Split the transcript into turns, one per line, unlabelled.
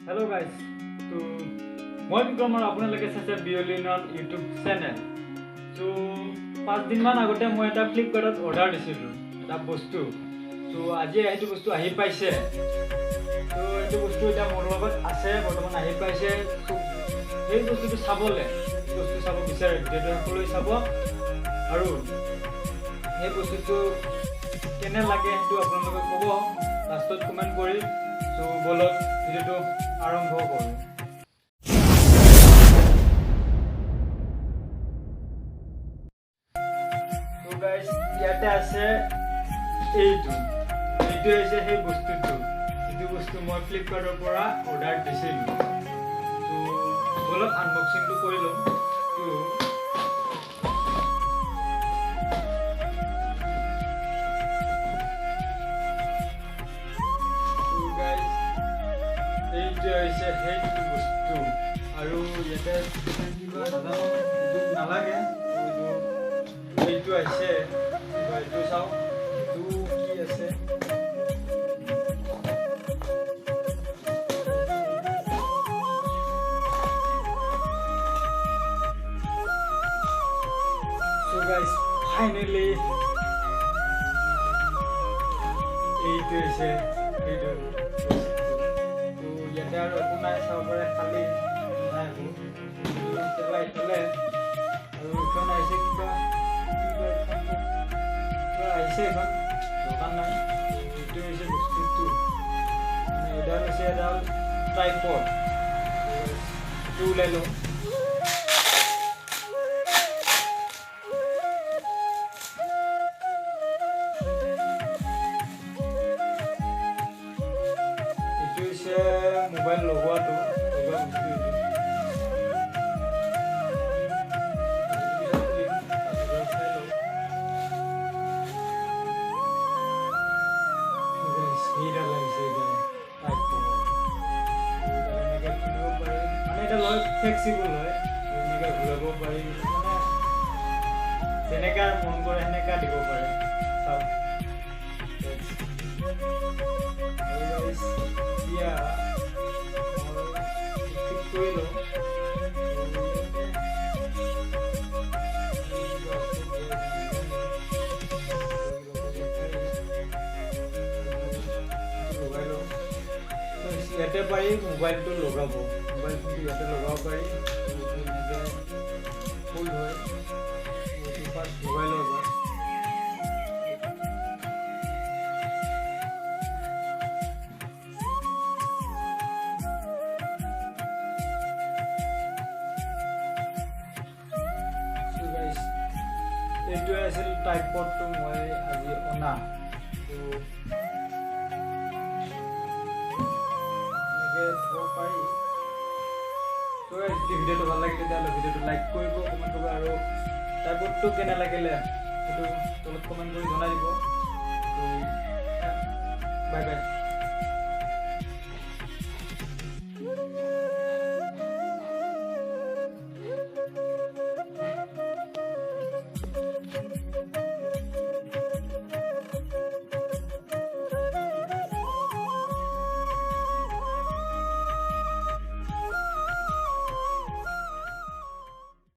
Hello guys, so মই বিক্ৰম আৰু আপোনালোকে চাইছে বিয়লিনৰ ইউটিউব চেনেল। So 5 দিনমান আগতে মই এটা ফ্লিপকাৰ্টত অৰ্ডাৰ দিছিলোঁ এটা বস্তু। So আজি এইটো বস্তু আহি পাইছে। So এইটো বস্তু এটা মোৰ লগত আছে, বৰ্তমান আহি পাইছে। So এই বস্তুটো চাবলৈ চাব বিচাৰে ভিডিঅ'টো সকলোৱে চাব আৰু এই বস্তুটো কেনে লাগে সেইটো আপোনালোকে ক'ব লাষ্টত কমেণ্ট কৰি। So বলক ভিডিঅ'টো আৰম্ভ কৰোঁ। So guys, ইয়াতে আছে এইটো হৈছে সেই বস্তুটো, যিটো বস্তু মই ফ্লিপকাৰ্টৰ পৰা অৰ্ডাৰ দিছিলোঁ। তো বলক আনবক্সিংটো কৰি লওঁ। এইটো হৈছে সেইটো বস্তু আৰু ইয়াতে কিবা নাজানো নালাগে। এইটো আছে, এইটো চাওঁ এইটো কি আছে। So guys, finally এইটো হৈছে সেইটো বস্তু। তো ইয়াতে আৰু একো নাই, চাব পাৰে খালী নাই একো। এইফালে আৰু এইখন আহিছে কিবা আহিছে, এখন দোকান নাই। এইটো হৈছে বস্তুটো, এডাল হৈছে এডাল ট্ৰাইপড। এইটো ওলাই লওঁ। এইটো হৈছে মোবাইল লগোৱাটো বস্তু। ফ্লেক্সিবল হয়, এনেকৈ ঘূৰাব পাৰি, মানে যেনেকৈ মন কৰে সেনেকৈ দিব পাৰে। চাওক এতিয়া ঠিক কৰি লওঁ। ইয়াতে পাৰি মোবাইলটো লগাব, মোবাইলটো ইয়াতে লগাব পাৰি। ফুল হয় এইটো ফাৰ্ষ্ট মোবাইলৰ পৰা। এইটোৱে আছিল ট্ৰাইপডটো মই আজি অনা। যদি ভিডিঅ'টো ভাল লাগে তেতিয়াহ'লে ভিডিঅ'টো লাইক কৰিব, কমেণ্ট কৰিব আৰু ট্ৰাইপডটো কেনে লাগিলে সেইটো তলত কমেণ্ট কৰি